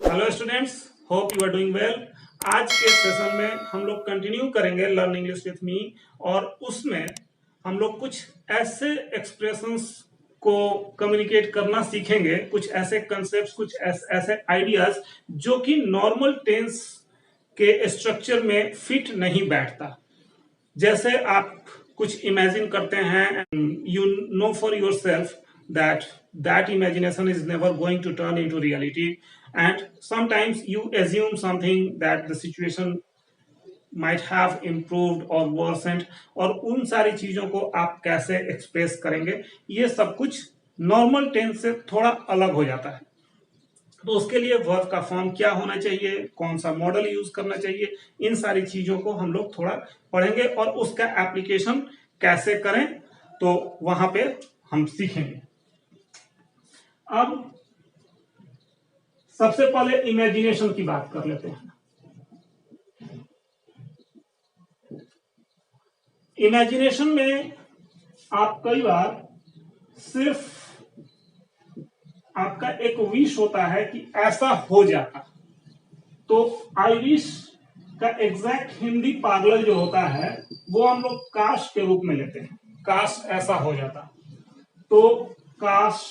Hello students, hope you are doing well. आज के session में हम लोग कंटिन्यू करेंगे लर्न इंग्लिश विथ मी, और उसमें हम लोग कुछ ऐसे एक्सप्रेशंस को कम्युनिकेट करना सीखेंगे, कुछ ऐसे कंसेप्ट्स, कुछ ऐसे आइडियाज जो कि नॉर्मल टेंस के स्ट्रक्चर में फिट नहीं बैठता। जैसे आप कुछ इमेजिन करते हैं, you know for your self that imagination is never going to turn into reality, and sometimes you assume something that the situation might have improved or worsened, और उन सारी चीजों को आप कैसे एक्सप्रेस करेंगे, ये सब कुछ नॉर्मल टेंस से थोड़ा अलग हो जाता है। तो उसके लिए वर्ब का फॉर्म क्या होना चाहिए, कौन सा मॉडल यूज करना चाहिए, इन सारी चीजों को हम लोग थोड़ा पढ़ेंगे और उसका एप्लीकेशन कैसे करें तो वहां पे हम सीखेंगे। अब सबसे पहले इमेजिनेशन की बात कर लेते हैं। इमेजिनेशन में आप कई बार सिर्फ आपका एक विश होता है कि ऐसा हो जाता, तो आई विश का एग्जैक्ट हिंदी पार्लर जो होता है वो हम लोग काश के रूप में लेते हैं। काश ऐसा हो जाता, तो काश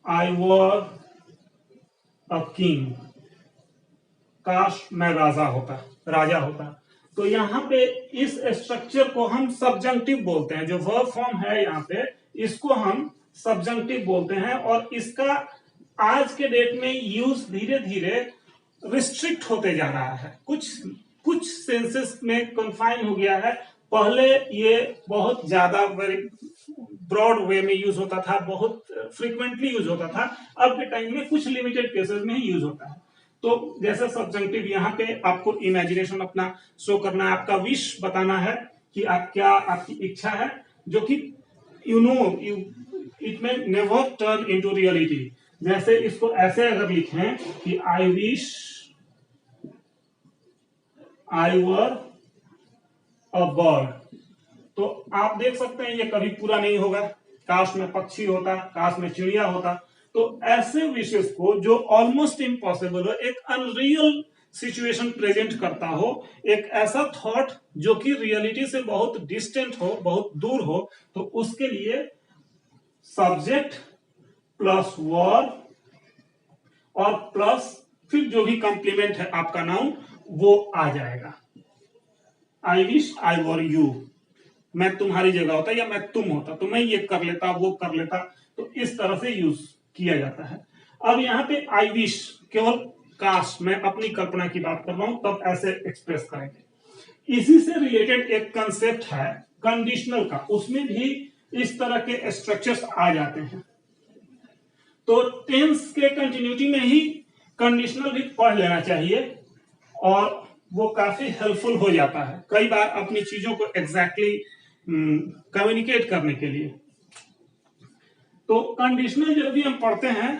आई वर अ किंग, काश मैं राजा होता। तो यहाँ पे इस स्ट्रक्चर को हम सब्जंक्टिव बोलते हैं। जो वर्ब फॉर्म है यहाँ पे, इसको हम सब्जंक्टिव बोलते हैं, और इसका आज के डेट में यूज धीरे धीरे रिस्ट्रिक्ट होते जा रहा है, कुछ सेंसेस में कन्फाइन हो गया है। पहले ये बहुत ज्यादा ब्रॉड वे में यूज होता था, बहुत फ्रीक्वेंटली यूज होता था। अब के टाइम में कुछ लिमिटेड केसेस में ही यूज होता है। तो जैसे सब्जंक्टिव, यहाँ पे आपको इमेजिनेशन अपना शो करना है, आपका विश बताना है कि आप क्या, आपकी इच्छा है, जो कि इट में नेवर टर्न इनटू रियलिटी। जैसे इसको ऐसे अगर लिखें कि I wish I were a bird, तो आप देख सकते हैं ये कभी पूरा नहीं होगा। काश में पक्षी होता, काश में चिड़िया होता। तो ऐसे विशेष को जो ऑलमोस्ट इम्पॉसिबल हो, एक अनरियल सिचुएशन प्रेजेंट करता हो, एक ऐसा थॉट जो कि रियलिटी से बहुत डिस्टेंट हो, बहुत दूर हो, तो उसके लिए सब्जेक्ट प्लस वर्ब और प्लस फिर जो भी कॉम्प्लीमेंट है आपका नाउन, वो आ जाएगा। I wish I were you, मैं तुम्हारी जगह होता या मैं तुम होता तो मैं ये कर लेता, वो कर लेता। तो इस तरह से यूज किया जाता है। अब यहाँ पे आई विश केवल काश, मैं अपनी कल्पना की बात कर रहा हूं, तब ऐसे एक्सप्रेस करेंगे। इसी से रिलेटेड एक कंसेप्ट है कंडीशनल का, उसमें भी इस तरह के स्ट्रक्चर्स आ जाते हैं। तो टेंस के कंटिन्यूटी में ही कंडीशनल भी पढ़ लेना चाहिए, और वो काफी हेल्पफुल हो जाता है कई बार अपनी चीजों को एग्जैक्टली कम्युनिकेट करने के लिए। तो कंडीशनल जब भी हम पढ़ते हैं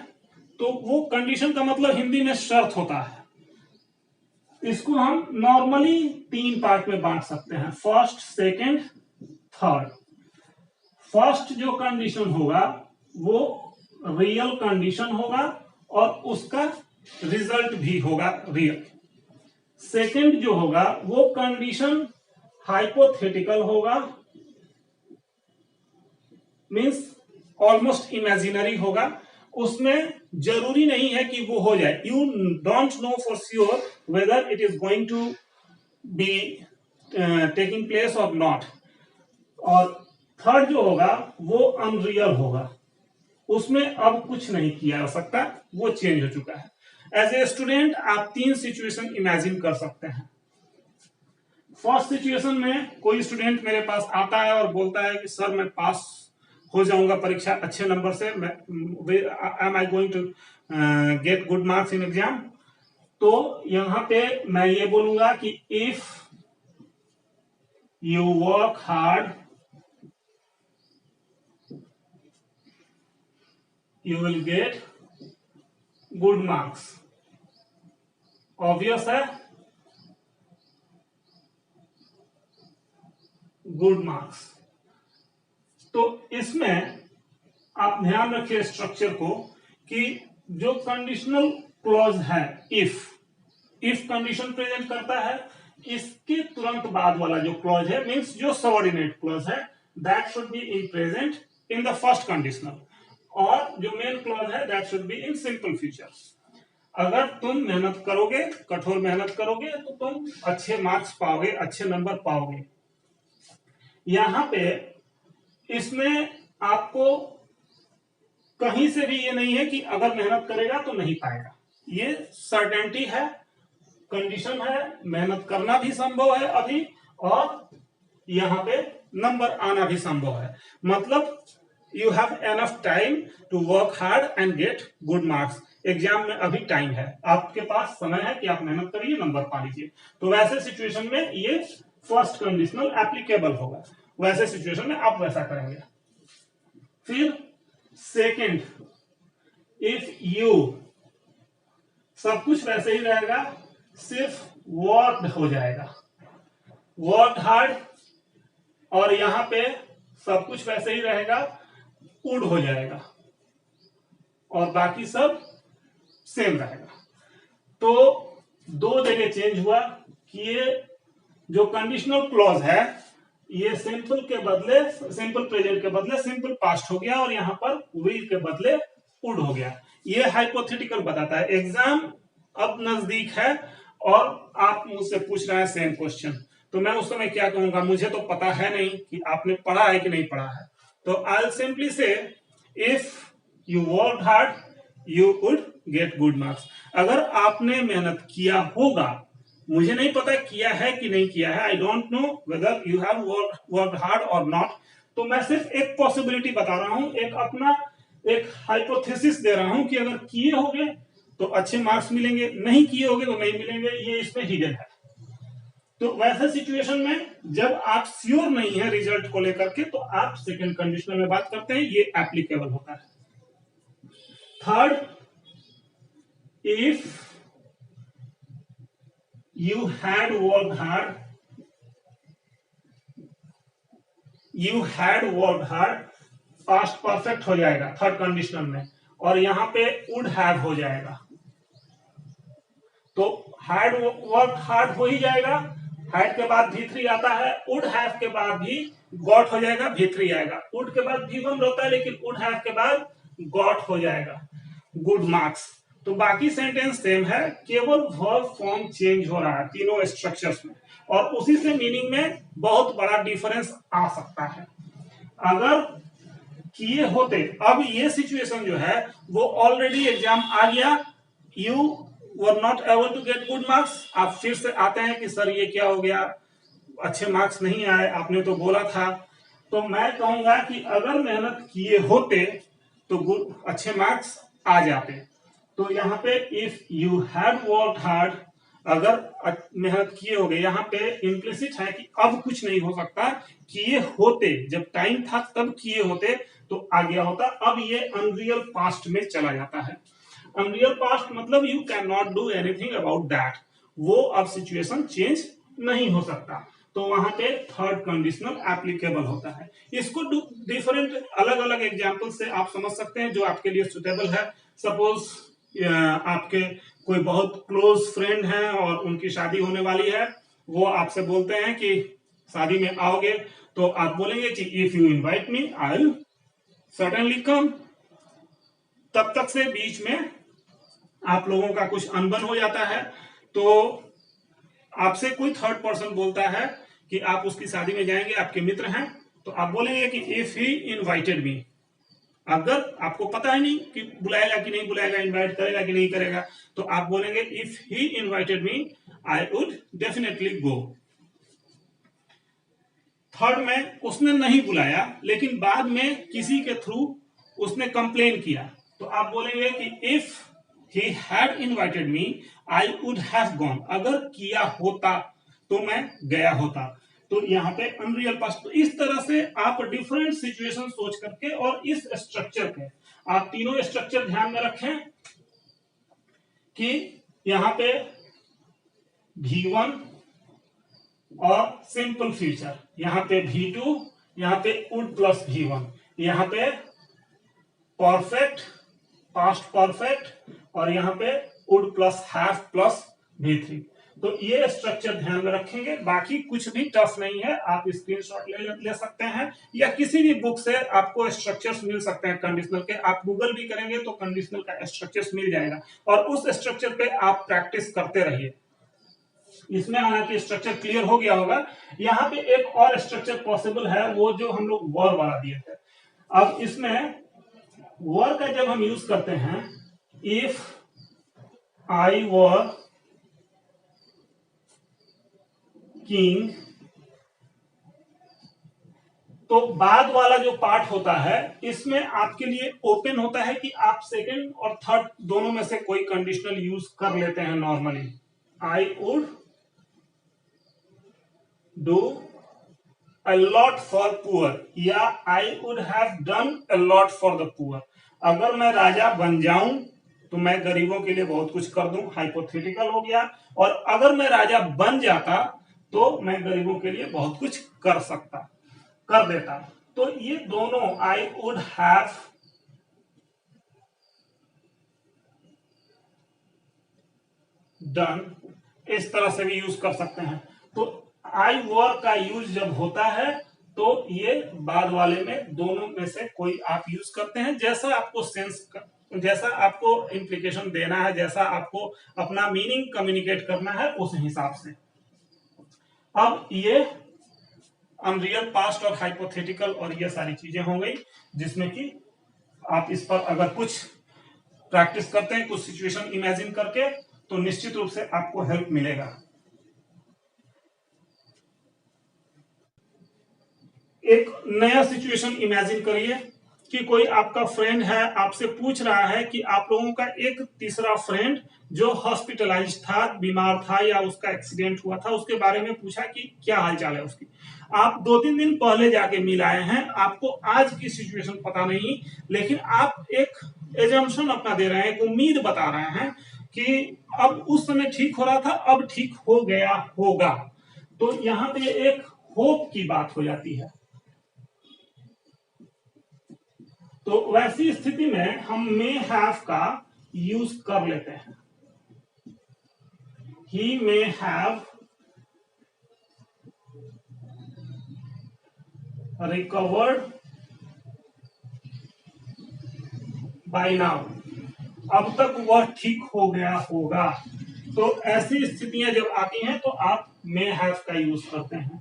तो वो कंडीशन का मतलब हिंदी में शर्त होता है। इसको हम नॉर्मली 3 पार्ट में बांट सकते हैं, फर्स्ट, सेकंड, थर्ड। फर्स्ट जो कंडीशन होगा वो रियल कंडीशन होगा और उसका रिजल्ट भी होगा रियल। सेकंड जो होगा वो कंडीशन हाइपोथेटिकल होगा, मींस ऑलमोस्ट इमेजिनरी होगा। उसमें जरूरी नहीं है कि वो हो जाए, you don't know for sure whether it is going to be taking place और नॉट। और थर्ड जो होगा वो अनरियल होगा, उसमें अब कुछ नहीं किया जा सकता, वो चेंज हो चुका है। एज ए स्टूडेंट आप 3 सिचुएशन इमेजिन कर सकते हैं। फर्स्ट सिचुएशन में कोई स्टूडेंट मेरे पास आता है और बोलता है कि सर मैं पास हो जाऊंगा परीक्षा अच्छे नंबर से, am I going to get good marks in exam. तो यहां पे मैं ये बोलूंगा कि if you work hard you will get good marks. Obvious है, गुड मार्क्स। तो इसमें आप ध्यान रखिए स्ट्रक्चर को, कि जो कंडीशनल क्लॉज है इफ कंडीशन प्रेजेंट करता है, इसके तुरंत बाद वाला जो क्लॉज है मींस जो सबऑर्डिनेट क्लॉज है that should be in present in the first conditional, और जो मेन क्लॉज है that should be in simple future. अगर तुम मेहनत करोगे, कठोर मेहनत करोगे, तो तुम अच्छे मार्क्स पाओगे, अच्छे नंबर पाओगे। यहां पे इसमें आपको कहीं से भी ये नहीं है कि अगर मेहनत करेगा तो नहीं पाएगा, ये सर्टेनिटी है, कंडीशन है, मेहनत करना भी संभव है अभी, और यहां पे नंबर आना भी संभव है। मतलब you have enough time to work hard and get good marks. Exam में अभी टाइम है, आपके पास समय है कि आप मेहनत करिए, नंबर पा लीजिए। तो वैसे सिचुएशन में ये फर्स्ट कंडीशनल एप्लीकेबल होगा, वैसे सिचुएशन में आप वैसा करेंगे। फिर सेकंड, इफ यू, सब कुछ वैसे ही रहेगा, सिर्फ वर्क हो जाएगा, वर्क हार्ड, और यहां पे सब कुछ वैसे ही रहेगा, वुड हो जाएगा, और बाकी सब सेम रहेगा। तो दो जगह चेंज हुआ कि ये जो कंडीशनल क्लॉज है ये सिंपल के बदले, सिंपल प्रेजेंट के बदले सिंपल पास्ट हो गया, और यहां पर विल के बदले वुड हो गया। ये हाइपोथेटिकल बताता है। एग्जाम अब नजदीक है और आप मुझसे पूछ रहे हैं सेम क्वेश्चन, तो मैं उस समय क्या कहूंगा, मुझे तो पता है नहीं कि आपने पढ़ा है कि नहीं पढ़ा है। तो आई सिंपली से if you work hard you would get good marks. अगर आपने मेहनत किया होगा, मुझे नहीं पता किया है कि नहीं किया है, I don't know whether you have work hard और नॉट, तो मैं सिर्फ एक पॉसिबिलिटी बता रहा हूं, एक अपना एक हाइपोथेसिस दे रहा हूं कि अगर किए होंगे तो अच्छे मार्क्स मिलेंगे, नहीं किए होंगे तो नहीं मिलेंगे, ये इसमें हिडन है। तो वैसे सिचुएशन में जब आप श्योर नहीं है रिजल्ट को लेकर के, तो आप सेकंड कंडीशनल में बात करते हैं, ये एप्लीकेबल होता है। Third, if you had worked hard, past perfect हो जाएगा थर्ड कंडीशनल में, और यहां पे would have हो जाएगा। तो had worked hard हो ही जाएगा, had के बाद V3 आता है, would have के बाद भी got हो जाएगा, V3 आएगा। would के बाद V1 होता है, लेकिन would have के बाद got हो जाएगा, गुड मार्क्स। तो बाकी सेंटेंस सेम है, केवल वर्ब फॉर्म चेंज हो रहा है तीनों स्ट्रक्चर्स में, और उसी से मीनिंग में बहुत बड़ा डिफरेंस आ सकता है। अगर किए होते, अब ये सिचुएशन जो है वो ऑलरेडी एग्जाम आ गया, you were not able to get good marks, आप फिर से आते हैं कि सर ये क्या हो गया, अच्छे मार्क्स नहीं आए, आपने तो बोला था। तो मैं कहूंगा कि अगर मेहनत किए होते तो अच्छे मार्क्स आ जाते। तो यहाँ पे if you had worked hard, अगर मेहनत किए होगे, यहाँ पे इम्प्लिसिट है कि अब कुछ नहीं हो सकता, किए होते, जब टाइम था तब किए होते तो आ गया होता, अब ये अनरियल पास्ट में चला जाता है। अनरियल पास्ट मतलब you can not do anything about that, वो अब सिचुएशन चेंज नहीं हो सकता, तो वहां पे थर्ड कंडीशनल एप्लीकेबल होता है। इसको डिफरेंट अलग अलग एग्जाम्पल से आप समझ सकते हैं जो आपके लिए सुटेबल है। सपोज आपके कोई बहुत क्लोज फ्रेंड हैं और उनकी शादी होने वाली है, वो आपसे बोलते हैं कि शादी में आओगे, तो आप बोलेंगे कि if you invite me I will certainly come. तब तक से बीच में आप लोगों का कुछ अनबन हो जाता है, तो आपसे कोई थर्ड पर्सन बोलता है कि आप उसकी शादी में जाएंगे, आपके मित्र हैं, तो आप बोलेंगे कि इफ ही इनवाइटेड मी। अगर आपको पता है नहीं कि बुलाएगा कि नहीं बुलाएगा, इनवाइट करेगा कि नहीं करेगा, तो आप बोलेंगे if he invited me I would definitely go. Third में उसने नहीं बुलाया, लेकिन बाद में किसी के थ्रू उसने कंप्लेन किया, तो आप बोलेंगे कि if he had invited me I would have gone. अगर किया होता तो मैं गया होता। तो यहाँ पे अनरियल पास्ट। तो इस तरह से आप डिफरेंट सिचुएशन सोच करके, और इस स्ट्रक्चर के आप तीनों स्ट्रक्चर ध्यान में रखें कि यहाँ पे V1 और सिंपल फ्यूचर, यहाँ पे V2, यहाँ पे वुड प्लस V1, यहाँ पे परफेक्ट, पास्ट परफेक्ट, और यहाँ पे would plus have plus V3। तो ये स्ट्रक्चर ध्यान में रखेंगे, बाकी कुछ भी टफ नहीं है, आप स्क्रीनशॉट ले सकते हैं या किसी भी बुक से आपको स्ट्रक्चर्स मिल सकते हैं कंडीशनल के। आप गूगल भी करेंगे तो कंडीशनल का स्ट्रक्चर्स मिल जाएगा और उस स्ट्रक्चर पे आप प्रैक्टिस करते रहिए। इसमें हालांकि स्ट्रक्चर क्लियर हो गया होगा। यहाँ पे एक और स्ट्रक्चर पॉसिबल है, वो जो हम लोग वर वाला दिए थे। अब इसमें वर का जब हम यूज करते हैं, इफ आई वर किंग, तो बाद वाला जो पार्ट होता है इसमें आपके लिए ओपन होता है कि आप सेकंड और थर्ड दोनों में से कोई कंडीशनल यूज कर लेते हैं normally. I would do a lot for poor या I would have done a lot for the poor। अगर मैं राजा बन जाऊं तो मैं गरीबों के लिए बहुत कुछ कर दूं, हाइपोथेटिकल हो गया। और अगर मैं राजा बन जाता तो मैं गरीबों के लिए बहुत कुछ कर देता। तो ये दोनों I would have done इस तरह से भी यूज कर सकते हैं। तो आई वर का यूज जब होता है तो ये बाद वाले में दोनों में से कोई आप यूज करते हैं, जैसा आपको जैसा आपको इंप्लीकेशन देना है, जैसा आपको अपना मीनिंग कम्युनिकेट करना है उस हिसाब से। अब ये अनरियल पास्ट और हाइपोथेटिकल और ये सारी चीजें हो गई, जिसमें कि आप इस पर अगर कुछ प्रैक्टिस करते हैं, कुछ सिचुएशन इमेजिन करके, तो निश्चित रूप से आपको हेल्प मिलेगा। एक नया सिचुएशन इमेजिन करिए कि कोई आपका फ्रेंड है, आपसे पूछ रहा है कि आप लोगों का एक तीसरा फ्रेंड जो हॉस्पिटलाइज था, बीमार था या उसका एक्सीडेंट हुआ था, उसके बारे में पूछा कि क्या हालचाल है उसकी। आप 2-3 दिन पहले जाके मिल आए हैं, आपको आज की सिचुएशन पता नहीं, लेकिन आप एक एजम्पशन अपना दे रहे हैं, एक उम्मीद बता रहे हैं कि अब उस समय ठीक हो रहा था, अब ठीक हो गया होगा। तो यहां पे एक होप की बात हो जाती है। तो वैसी स्थिति में हम मे हैव का यूज कर लेते हैं। He may have recovered by now, अब तक वह ठीक हो गया होगा। तो ऐसी स्थितियां जब आती हैं तो आप मे हैव का यूज करते हैं।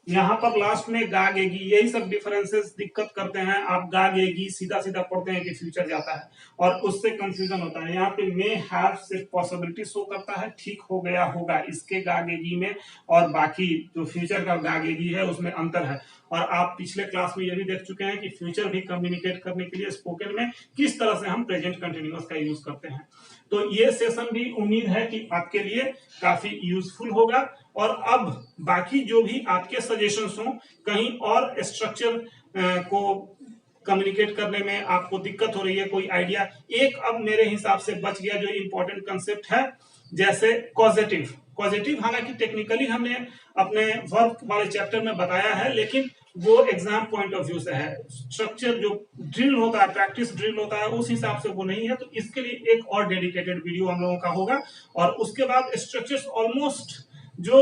यहां पर लास्ट में गागेगी, यही सब डिफरेंसेस दिक्कत करते हैं। आप गागेगी सीधा सीधा पढ़ते हैं कि फ्यूचर जाता है और उससे कंफ्यूजन होता है। यहाँ पे मे हैव सिर्फ पॉसिबिलिटी शो करता है ठीक हो गया होगा इसके गागेगी में, और बाकी जो फ्यूचर का गागेगी है उसमें अंतर है। और आप पिछले क्लास में ये भी देख चुके हैं कि फ्यूचर भी कम्युनिकेट करने के लिए स्पोकन में किस तरह से हम प्रेजेंट कंटिन्यूअस का यूज करते हैं। तो ये सेशन भी उम्मीद है कि आपके लिए काफी यूजफुल होगा। और अब बाकी जो भी आपके सजेशंस हो, कहीं और स्ट्रक्चर को कम्युनिकेट करने में आपको दिक्कत हो रही है, कोई आइडिया, एक अब मेरे हिसाब से बच गया जो इंपॉर्टेंट कंसेप्ट है, जैसे कॉजेटिव। कॉजेटिव हालांकि टेक्निकली हमने अपने वर्क वाले चैप्टर में बताया है, लेकिन वो एग्जाम पॉइंट ऑफ व्यू से है। स्ट्रक्चर जो ड्रिल होता है, प्रैक्टिस ड्रिल होता है, उस हिसाब से वो नहीं है। तो इसके लिए एक और डेडिकेटेड वीडियो हम लोगों का होगा। और उसके बाद स्ट्रक्चर्स ऑलमोस्ट जो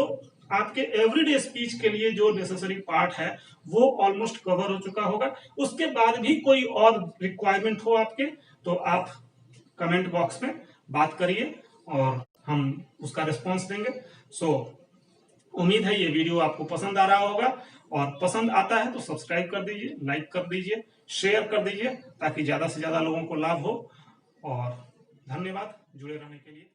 आपके एवरीडे स्पीच के लिए जो नेसेसरी पार्ट है वो ऑलमोस्ट कवर हो चुका होगा। उसके बाद भी कोई और रिक्वायरमेंट हो आपके, तो आप कमेंट बॉक्स में बात करिए और हम उसका रिस्पॉन्स देंगे। उम्मीद है ये वीडियो आपको पसंद आ रहा होगा, और पसंद आता है तो सब्सक्राइब कर दीजिए, लाइक कर दीजिए, शेयर कर दीजिए, ताकि ज्यादा से ज्यादा लोगों को लाभ हो। और धन्यवाद जुड़े रहने के लिए।